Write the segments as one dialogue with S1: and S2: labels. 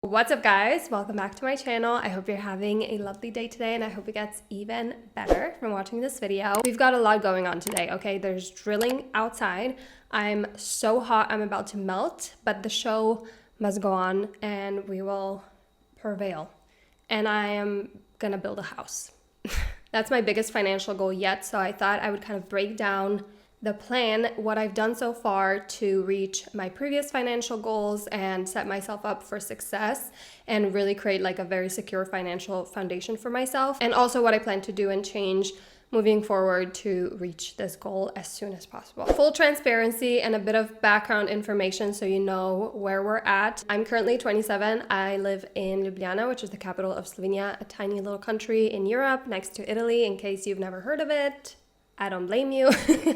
S1: What's up guys? Welcome back to my channel. I hope you're having a lovely day today and I hope it gets even better from watching this video. We've got a lot going on today, okay? There's drilling outside. I'm so hot, I'm about to melt, but the show must go on and we will prevail. And I am gonna build a house. That's my biggest financial goal yet, so I thought I would kind of break down the plan, what I've done so far to reach my previous financial goals and set myself up for success and really create like a very secure financial foundation for myself, and also what I plan to do and change moving forward to reach this goal as soon as possible. Full transparency and a bit of background information so you know where we're at. I'm currently 27. I live in Ljubljana, which is the capital of Slovenia, a tiny little country in Europe next to Italy, in case you've never heard of it. I don't blame you.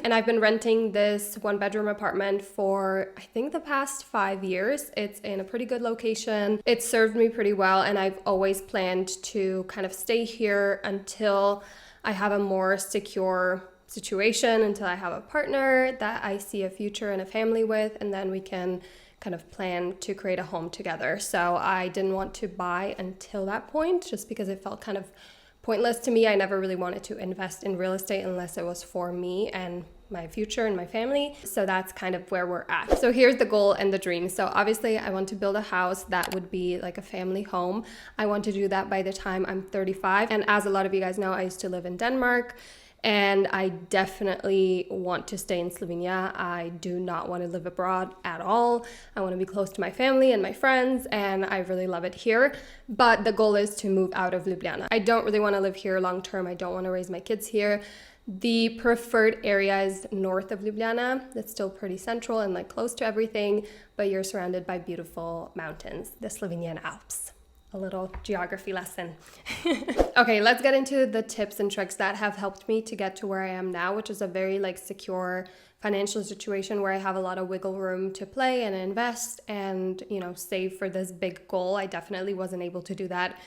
S1: And I've been renting this one-bedroom apartment for, I think, the past 5 years. It's in a pretty good location. It served me pretty well, and I've always planned to kind of stay here until I have a more secure situation, until I have a partner that I see a future and a family with, and then we can kind of plan to create a home together. So I didn't want to buy until that point, just because it felt kind of pointless to me. I never really wanted to invest in real estate unless it was for me and my future and my family. So that's kind of where we're at. So here's the goal and the dream. So obviously I want to build a house that would be like a family home. I want to do that by the time I'm 35. And as a lot of you guys know, I used to live in Denmark. And I definitely want to stay in Slovenia. I do not want to live abroad at all. I want to be close to my family and my friends, and I really love it here. But the goal is to move out of Ljubljana. I don't really want to live here long term. I don't want to raise my kids here. The preferred area is north of Ljubljana. That's still pretty central and like close to everything, but you're surrounded by beautiful mountains, the Slovenian Alps. A little geography lesson. Okay, let's get into the tips and tricks that have helped me to get to where I am now, which is a very like secure financial situation where I have a lot of wiggle room to play and invest and, you know, save for this big goal. I definitely wasn't able to do that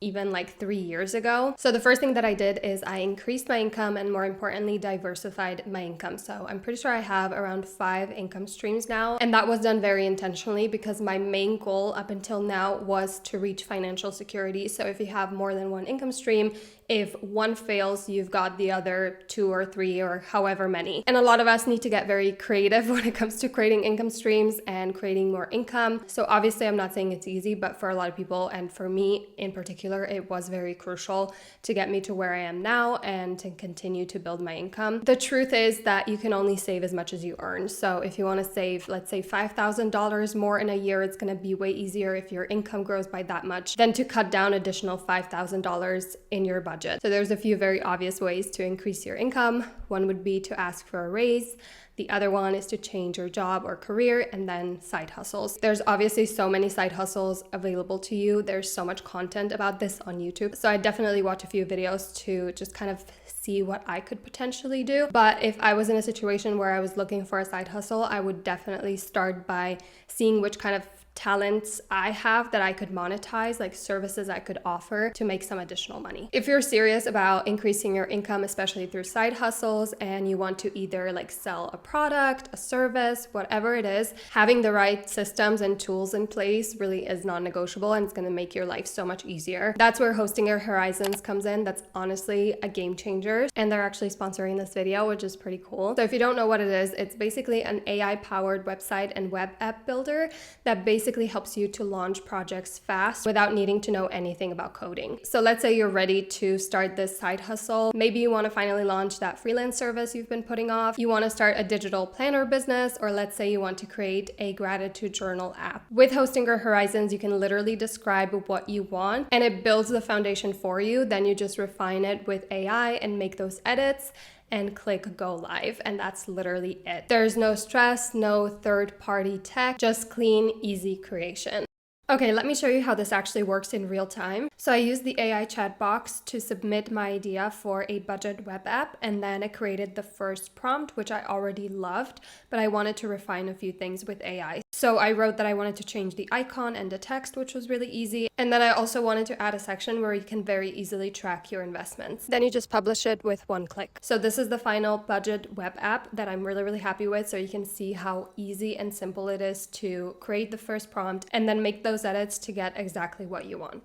S1: even like 3 years ago. So the first thing that I did is I increased my income and, more importantly, diversified my income. So I'm pretty sure I have around 5 income streams now. And that was done very intentionally because my main goal up until now was to reach financial security. So if you have more than one income stream, if one fails, you've got the other 2 or 3 or however many. And a lot of us need to get very creative when it comes to creating income streams and creating more income. So obviously I'm not saying it's easy, but for a lot of people, and for me in particular, it was very crucial to get me to where I am now and to continue to build my income. The truth is that you can only save as much as you earn. So if you want to save, let's say $5,000 more in a year, it's going to be way easier if your income grows by that much than to cut down additional $5,000 in your budget. So there's a few very obvious ways to increase your income. One would be to ask for a raise. The other one is to change your job or career, and then side hustles. There's obviously so many side hustles available to you. There's so much content about this on YouTube. So I definitely watch a few videos to just kind of see what I could potentially do. But if I was in a situation where I was looking for a side hustle, I would definitely start by seeing which kind of talents I have that I could monetize, like services I could offer to make some additional money. If you're serious about increasing your income, especially through side hustles, and you want to either like sell a product, a service, whatever it is, having the right systems and tools in place really is non-negotiable, and it's going to make your life so much easier. That's where Hosting Your Horizons comes in. That's honestly a game changer, and they're actually sponsoring this video, which is pretty cool. So if you don't know what it is, it's basically an AI-powered website and web app builder that basically helps you to launch projects fast without needing to know anything about coding. So let's say you're ready to start this side hustle. Maybe you want to finally launch that freelance service you've been putting off. You want to start a digital planner business, or let's say you want to create a gratitude journal app. With Hosting Your Horizons, you can literally describe what you want and it builds the foundation for you. Then you just refine it with AI and make those edits and click go live, and that's literally it. There's no stress, no third-party tech, just clean, easy creation. Okay, let me show you how this actually works in real time. So I used the AI chat box to submit my idea for a budget web app, and then it created the first prompt, which I already loved, but I wanted to refine a few things with AI. So I wrote that I wanted to change the icon and the text, which was really easy. And then I also wanted to add a section where you can very easily track your investments. Then you just publish it with one click. So this is the final budget web app that I'm really, really happy with. So you can see how easy and simple it is to create the first prompt and then make those edits to get exactly what you want.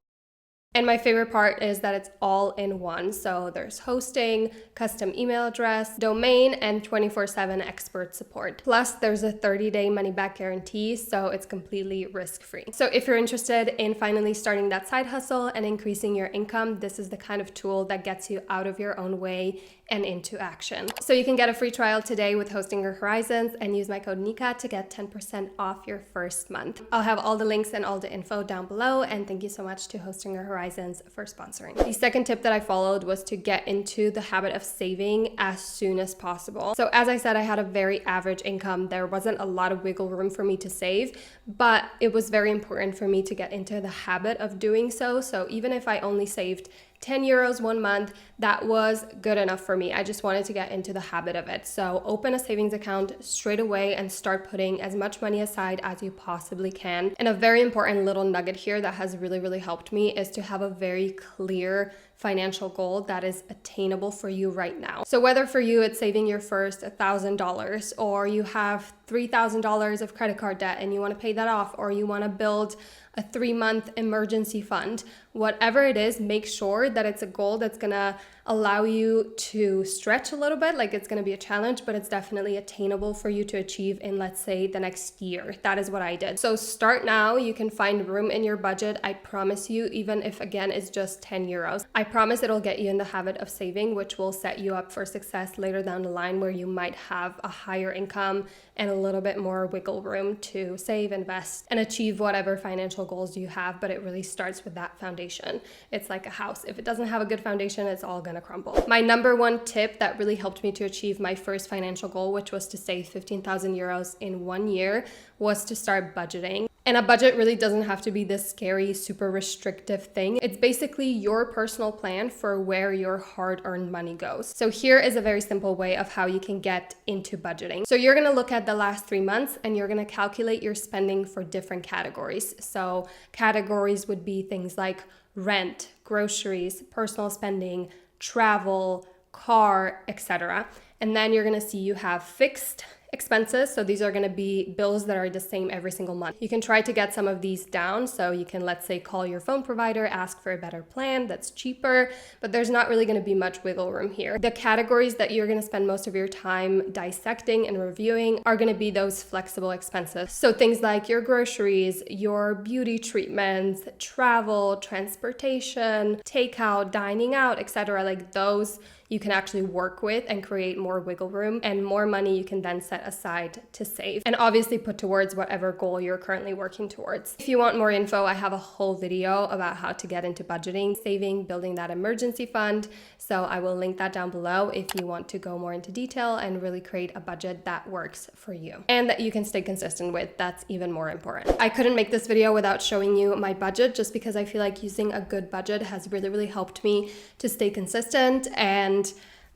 S1: And my favorite part is that it's all in one. So there's hosting, custom email address, domain, and 24/7 expert support. Plus there's a 30-day money-back guarantee, so it's completely risk-free. So if you're interested in finally starting that side hustle and increasing your income, this is the kind of tool that gets you out of your own way and into action. So you can get a free trial today with Hosting Your Horizons and use my code NIKA to get 10% off your first month. I'll have all the links and all the info down below, and thank you so much to Hosting Your Horizons for sponsoring. The second tip that I followed was to get into the habit of saving as soon as possible. So as I said, I had a very average income. There wasn't a lot of wiggle room for me to save, but it was very important for me to get into the habit of doing so. So even if I only saved 10 euros 1 month, that was good enough for me. I just wanted to get into the habit of it. So open a savings account straight away and start putting as much money aside as you possibly can. And a very important little nugget here that has really, really helped me is to have a very clear financial goal that is attainable for you right now. So whether for you it's saving your first $1,000, or you have $3,000 of credit card debt and you want to pay that off, or you want to build a 3-month emergency fund, whatever it is, make sure that it's a goal that's gonna allow you to stretch a little bit. Like, it's gonna be a challenge, but it's definitely attainable for you to achieve in, let's say, the next year. That is what I did. So start now. You can find room in your budget. I promise you, even if again it's just 10 euros, I promise it'll get you in the habit of saving, which will set you up for success later down the line, where you might have a higher income and a little bit more wiggle room to save, invest, and achieve whatever financial goals you have. But it really starts with that foundation. It's like a house. If it doesn't have a good foundation, it's all gonna crumble. My number one tip that really helped me to achieve my first financial goal, which was to save 15,000 euros in 1 year, was to start budgeting. And a budget really doesn't have to be this scary, super restrictive thing. It's basically your personal plan for where your hard-earned money goes. So here is a very simple way of how you can get into budgeting. So you're gonna look at the last 3 months and you're gonna calculate your spending for different categories. So categories would be things like rent, groceries, personal spending, travel, car, etc. And then you're gonna see you have fixed expenses. So these are going to be bills that are the same every single month. You can try to get some of these down. So you can, let's say, call your phone provider, ask for a better plan that's cheaper, but there's not really going to be much wiggle room here. The categories that you're going to spend most of your time dissecting and reviewing are going to be those flexible expenses. So things like your groceries, your beauty treatments, travel, transportation, takeout, dining out, etc. Like those you can actually work with and create more wiggle room and more money you can then set aside to save and obviously put towards whatever goal you're currently working towards. If you want more info, I have a whole video about how to get into budgeting, saving, building that emergency fund. So I will link that down below if you want to go more into detail and really create a budget that works for you and that you can stay consistent with. That's even more important. I couldn't make this video without showing you my budget, just because I feel like using a good budget has really, really helped me to stay consistent. And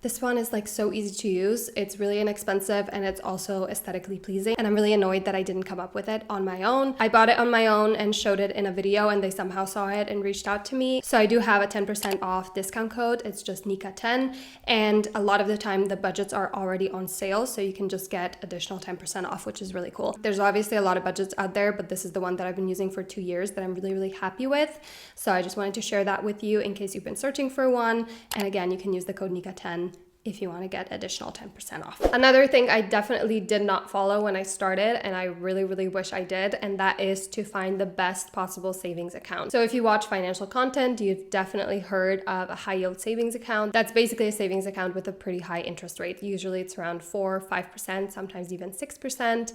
S1: this one is like so easy to use. It's really inexpensive and it's also aesthetically pleasing. And I'm really annoyed that I didn't come up with it on my own. I bought it on my own and showed it in a video and they somehow saw it and reached out to me. So I do have a 10% off discount code. It's just NIKA10. And a lot of the time the budgets are already on sale. So you can just get additional 10% off, which is really cool. There's obviously a lot of budgets out there, but this is the one that I've been using for 2 years that I'm really, really happy with. So I just wanted to share that with you in case you've been searching for one. And again, you can use the code NIKA10 if you want to get additional 10% off. Another thing I definitely did not follow when I started, and I really, really wish I did, and that is to find the best possible savings account. So if you watch financial content, you've definitely heard of a high yield savings account. That's basically a savings account with a pretty high interest rate. Usually it's around 4 or 5%, sometimes even 6%.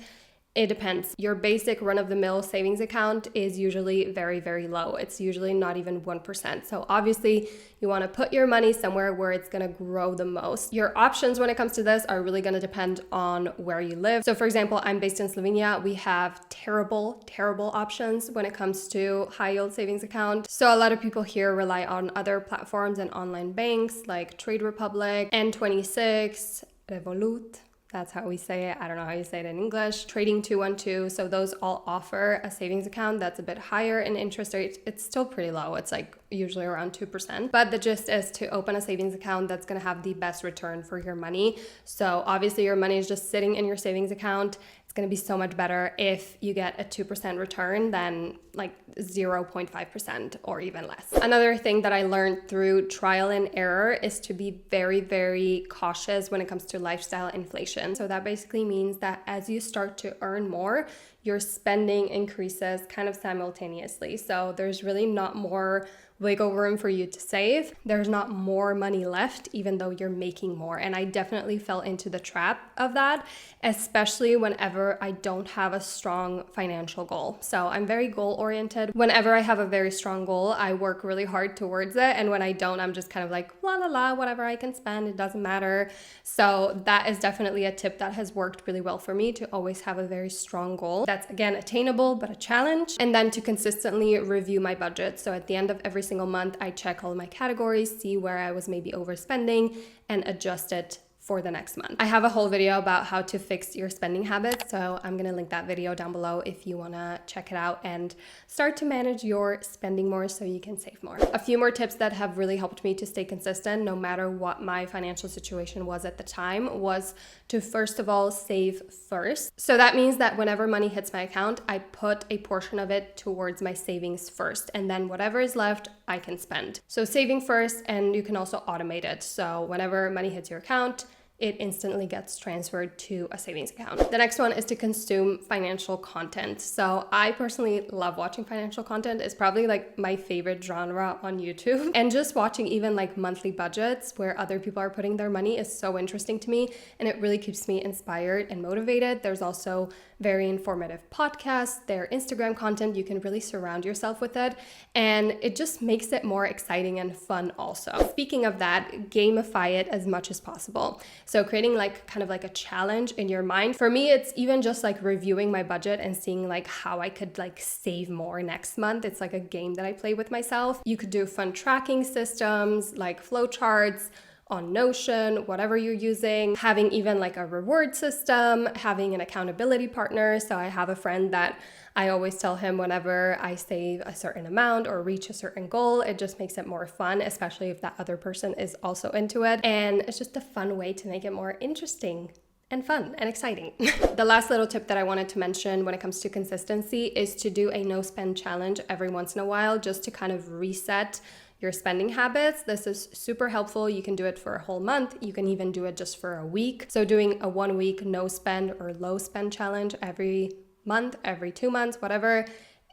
S1: It depends. Your basic run-of-the-mill savings account is usually very, very low. It's usually not even 1%. So obviously you want to put your money somewhere where it's going to grow the most. Your options when it comes to this are really going to depend on where you live. So for example, I'm based in Slovenia. We have terrible, terrible options when it comes to high yield savings account. So a lot of people here rely on other platforms and online banks like Trade Republic, N26, Revolut, That's how we say it. I don't know how you say it in English. Trading 212. So those all offer a savings account that's a bit higher in interest rate. It's still pretty low. It's like usually around 2%. But the gist is to open a savings account that's going to have the best return for your money. So obviously your money is just sitting in your savings account. It's going to be so much better if you get a 2% return than like 0.5% or even less. Another thing that I learned through trial and error is to be very, very cautious when it comes to lifestyle inflation. So that basically means that as you start to earn more, your spending increases kind of simultaneously. So there's really not more wiggle room for you to save. There's not more money left, even though you're making more. And I definitely fell into the trap of that, especially whenever I don't have a strong financial goal. So I'm very goal oriented. Whenever I have a very strong goal, I work really hard towards it. And when I don't, I'm just kind of like, la la la, whatever I can spend, it doesn't matter. So that is definitely a tip that has worked really well for me, to always have a very strong goal that's, again, attainable, but a challenge. And then to consistently review my budget. So at the end of every single month, I check all my categories, see where I was maybe overspending, and adjust it for the next month. I have a whole video about how to fix your spending habits, so I'm gonna link that video down below if you wanna check it out and start to manage your spending more so you can save more. A few more tips that have really helped me to stay consistent no matter what my financial situation was at the time was to first of all save first. So that means that whenever money hits my account, I put a portion of it towards my savings first, and then whatever is left, I can spend. So saving first, and you can also automate it. So whenever money hits your account, it instantly gets transferred to a savings account. The next one is to consume financial content. So I personally love watching financial content. It's probably like my favorite genre on YouTube. And just watching even like monthly budgets where other people are putting their money is so interesting to me, and it really keeps me inspired and motivated. There's also very informative podcasts, their Instagram content, you can really surround yourself with it, and it just makes it more exciting and fun also. Speaking of that, gamify it as much as possible. So creating like kind of like a challenge in your mind. For me, it's even just like reviewing my budget and seeing like how I could like save more next month. It's like a game that I play with myself. You could do fun tracking systems like flowcharts on Notion, whatever you're using, having even like a reward system, having an accountability partner. So I have a friend that I always tell him whenever I save a certain amount or reach a certain goal, it just makes it more fun, especially if that other person is also into it. And it's just a fun way to make it more interesting and fun and exciting. The last little tip that I wanted to mention when it comes to consistency is to do a no spend challenge every once in a while, just to kind of reset your spending habits. This is super helpful. You can do it for a whole month. You can even do it just for a week. So doing a 1 week no spend or low spend challenge every month, every 2 months, whatever,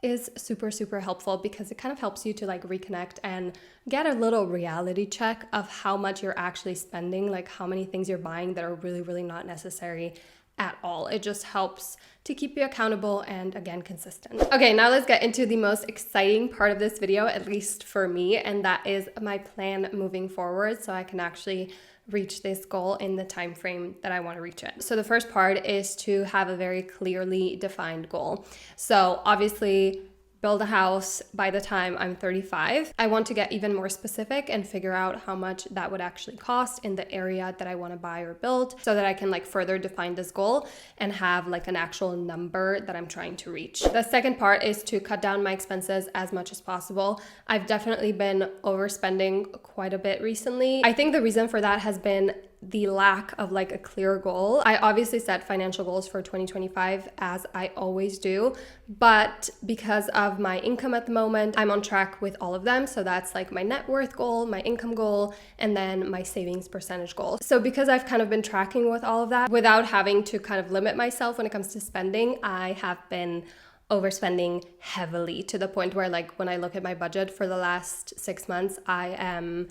S1: is super, super helpful because it kind of helps you to like reconnect and get a little reality check of how much you're actually spending, like how many things you're buying that are really, really not necessary at all. It just helps to keep you accountable and, again, consistent. Okay, now let's get into the most exciting part of this video, at least for me, and that is my plan moving forward so I can actually reach this goal in the time frame that I want to reach it. So the first part is to have a very clearly defined goal. So obviously, build a house by the time I'm 35. I want to get even more specific and figure out how much that would actually cost in the area that I want to buy or build so that I can like further define this goal and have like an actual number that I'm trying to reach. The second part is to cut down my expenses as much as possible. I've definitely been overspending quite a bit recently. I think the reason for that has been the lack of like a clear goal. I obviously set financial goals for 2025 as I always do, but because of my income at the moment, I'm on track with all of them. So that's like my net worth goal, my income goal, and then my savings percentage goal. So because I've kind of been tracking with all of that without having to kind of limit myself when it comes to spending, I have been overspending heavily to the point where like when I look at my budget for the last 6 months, I am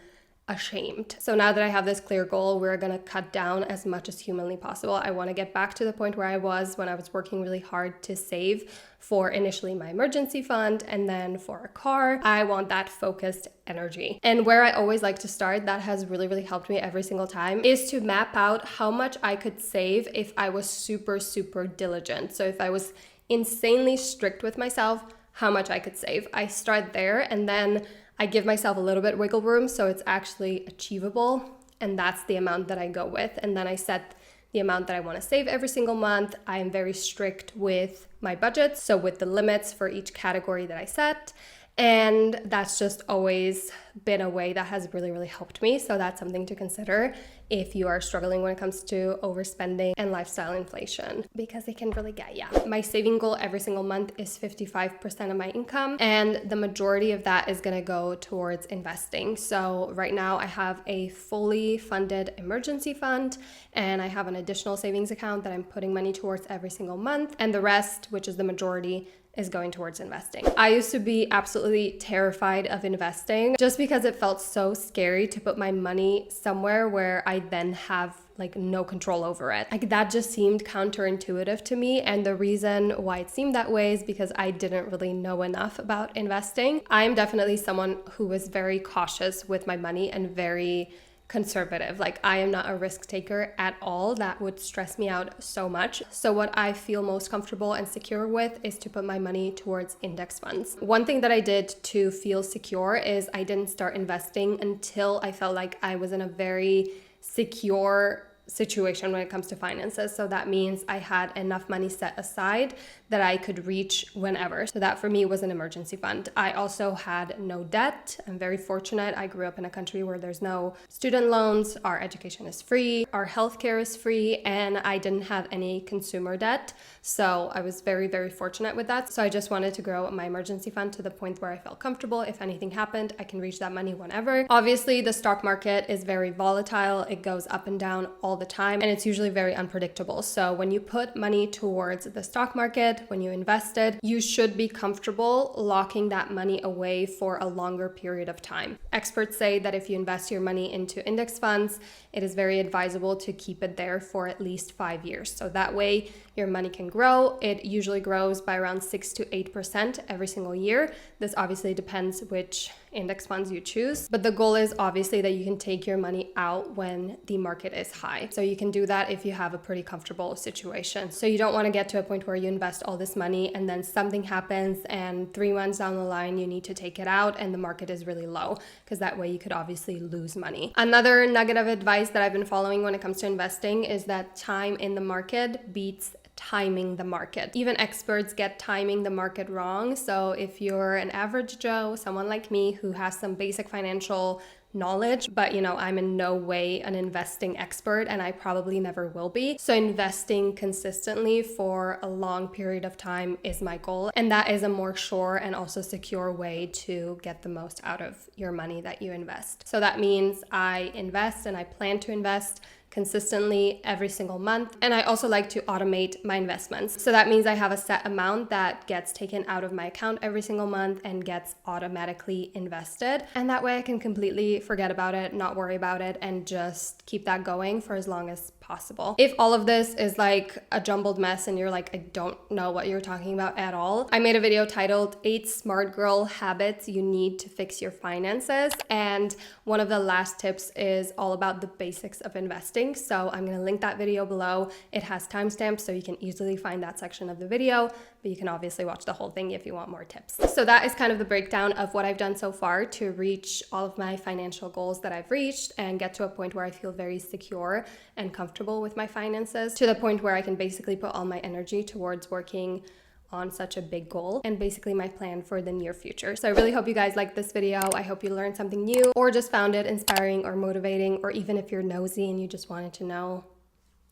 S1: ashamed. So now that I have this clear goal, we're going to cut down as much as humanly possible. I want to get back to the point where I was when I was working really hard to save for initially my emergency fund and then for a car. I want that focused energy. And where I always like to start, that has really, really helped me every single time, is to map out how much I could save if I was super, super diligent. So if I was insanely strict with myself, how much I could save. I start there and then I give myself a little bit wiggle room so it's actually achievable, and that's the amount that I go with. And then I set the amount that I want to save every single month. I am very strict with my budget, so with the limits for each category that I set. And that's just always been a way that has really, really helped me. So that's something to consider if you are struggling when it comes to overspending and lifestyle inflation, because it can really get you. My saving goal every single month is 55% of my income, and the majority of that is gonna go towards investing. So right now I have a fully funded emergency fund, and I have an additional savings account that I'm putting money towards every single month, and the rest, which is the majority, is going towards investing. I used to be absolutely terrified of investing just because it felt so scary to put my money somewhere where I then have like no control over it. Like that just seemed counterintuitive to me. And the reason why it seemed that way is because I didn't really know enough about investing. I'm definitely someone who was very cautious with my money and very conservative. Like I am not a risk taker at all. That would stress me out so much. So what I feel most comfortable and secure with is to put my money towards index funds. One thing that I did to feel secure is I didn't start investing until I felt like I was in a very secure situation when it comes to finances. So that means I had enough money set aside that I could reach whenever. So that for me was an emergency fund. I also had no debt. I'm very fortunate. I grew up in a country where there's no student loans, our education is free, our healthcare is free, and I didn't have any consumer debt. So I was very, very fortunate with that. So I just wanted to grow my emergency fund to the point where I felt comfortable. If anything happened, I can reach that money whenever. Obviously, the stock market is very volatile. It goes up and down all the time, and it's usually very unpredictable. So when you put money towards the stock market, when you invested, you should be comfortable locking that money away for a longer period of time. Experts say that if you invest your money into index funds, it is very advisable to keep it there for at least 5 years. So that way your money can grow. It usually grows by around 6 to 8% every single year. This obviously depends which index funds you choose, but the goal is obviously that you can take your money out when the market is high. So you can do that if you have a pretty comfortable situation. So you don't want to get to a point where you invest all this money and then something happens and 3 months down the line you need to take it out and the market is really low, because that way you could obviously lose money. Another nugget of advice that I've been following when it comes to investing is that time in the market beats timing the market. Even experts get timing the market wrong. So if you're an average Joe, someone like me who has some basic financial knowledge, but I'm in no way an investing expert, and I probably never will be. So investing consistently for a long period of time is my goal. And that is a more sure and also secure way to get the most out of your money that you invest. So that means I invest and I plan to invest consistently every single month. And I also like to automate my investments. So that means I have a set amount that gets taken out of my account every single month and gets automatically invested. And that way I can completely forget about it, not worry about it, and just keep that going for as long as possible. If all of this is like a jumbled mess and you're like, I don't know what you're talking about at all, I made a video titled 8 Smart Girl Habits You Need to Fix Your Finances. And one of the last tips is all about the basics of investing. So I'm going to link that video below. It has timestamps so you can easily find that section of the video, but you can obviously watch the whole thing if you want more tips. So that is kind of the breakdown of what I've done so far to reach all of my financial goals that I've reached and get to a point where I feel very secure and comfortable with my finances, to the point where I can basically put all my energy towards working on such a big goal and basically my plan for the near future. So I really hope you guys liked this video. I hope you learned something new or just found it inspiring or motivating, or even if you're nosy and you just wanted to know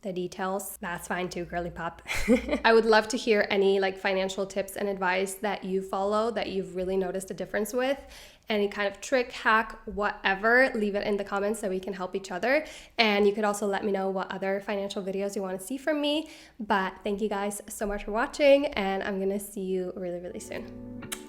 S1: the details, that's fine too, girly pop. I would love to hear any like financial tips and advice that you follow that you've really noticed a difference with. Any kind of trick, hack, whatever, leave it in the comments so we can help each other. And you could also let me know what other financial videos you want to see from me. But thank you guys so much for watching, and I'm gonna see you really, really soon.